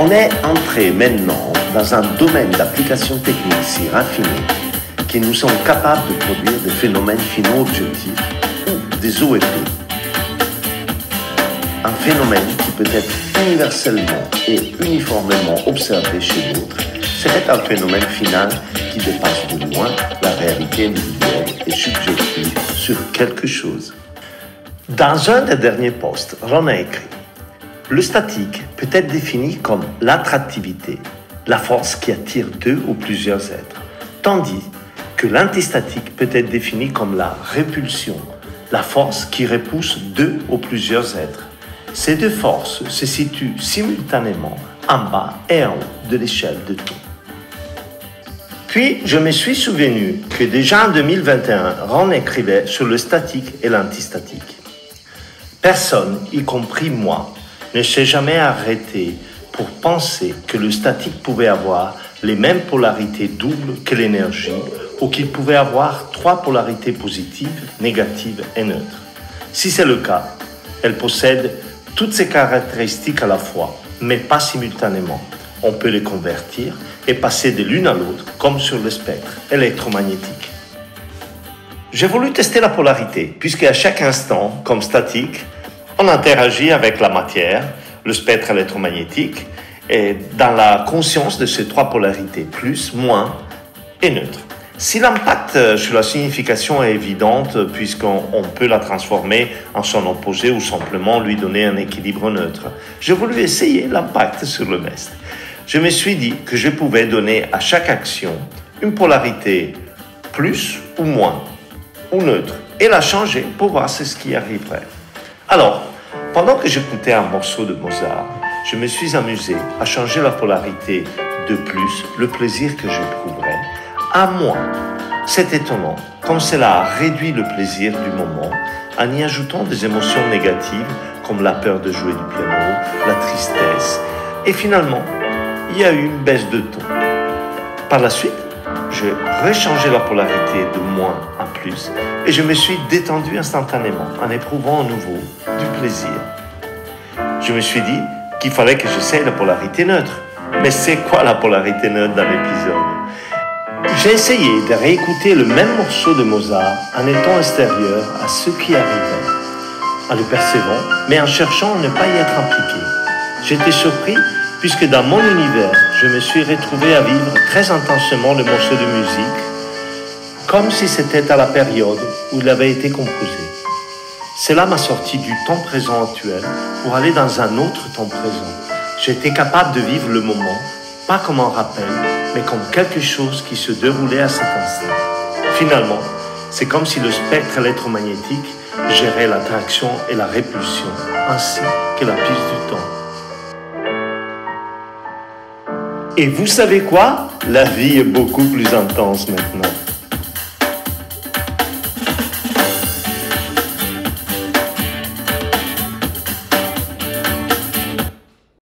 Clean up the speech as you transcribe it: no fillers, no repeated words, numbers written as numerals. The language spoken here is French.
On est entré maintenant dans un domaine d'application technique si raffiné que nous sommes capables de produire des phénomènes finaux objectifs ou des OEP. Un phénomène qui peut être universellement et uniformément observé chez d'autres serait un phénomène final qui dépasse de loin la réalité individuelle et subjective sur quelque chose. Dans un des derniers posts, Ron a écrit « Le statique peut être défini comme l'attractivité, la force qui attire deux ou plusieurs êtres, tandis que l'antistatique peut être défini comme la répulsion, la force qui repousse deux ou plusieurs êtres. Ces deux forces se situent simultanément en bas et en haut de l'échelle de tout. » Puis, je me suis souvenu que déjà en 2021, Ron écrivait sur le statique et l'antistatique. Personne, y compris moi, ne s'est jamais arrêté pour penser que le statique pouvait avoir les mêmes polarités doubles que l'énergie ou qu'il pouvait avoir trois polarités positives, négatives et neutres. Si c'est le cas, elle possède toutes ces caractéristiques à la fois, mais pas simultanément. On peut les convertir et passer de l'une à l'autre, comme sur le spectre électromagnétique. J'ai voulu tester la polarité, puisque à chaque instant, comme statique, on interagit avec la matière, le spectre électromagnétique, et dans la conscience de ces trois polarités, plus, moins et neutre. Si l'impact sur la signification est évidente, puisqu'on peut la transformer en son opposé ou simplement lui donner un équilibre neutre, j'ai voulu essayer l'impact sur le reste. Je me suis dit que je pouvais donner à chaque action une polarité plus ou moins ou neutre et la changer pour voir ce qui arriverait. Alors, pendant que j'écoutais un morceau de Mozart, je me suis amusé à changer la polarité de plus, le plaisir que j'éprouverais, à moins. C'est étonnant, comme cela a réduit le plaisir du moment en y ajoutant des émotions négatives comme la peur de jouer du piano, la tristesse, et finalement, il y a eu une baisse de ton. Par la suite, j'ai rechangé la polarité de moins à plus et je me suis détendu instantanément en éprouvant à nouveau du plaisir. Je me suis dit qu'il fallait que j'essaye la polarité neutre. Mais c'est quoi la polarité neutre dans l'épisode? J'ai essayé de réécouter le même morceau de Mozart en étant extérieur à ce qui arrivait, en le percevant, mais en cherchant à ne pas y être impliqué. J'étais surpris puisque dans mon univers, je me suis retrouvé à vivre très intensément le morceau de musique, comme si c'était à la période où il avait été composé. Cela m'a sorti du temps présent actuel pour aller dans un autre temps présent. J'étais capable de vivre le moment, pas comme un rappel, mais comme quelque chose qui se déroulait à cet instant. Finalement, c'est comme si le spectre électromagnétique gérait l'attraction et la répulsion, ainsi que la piste du temps. Et vous savez quoi? La vie est beaucoup plus intense maintenant.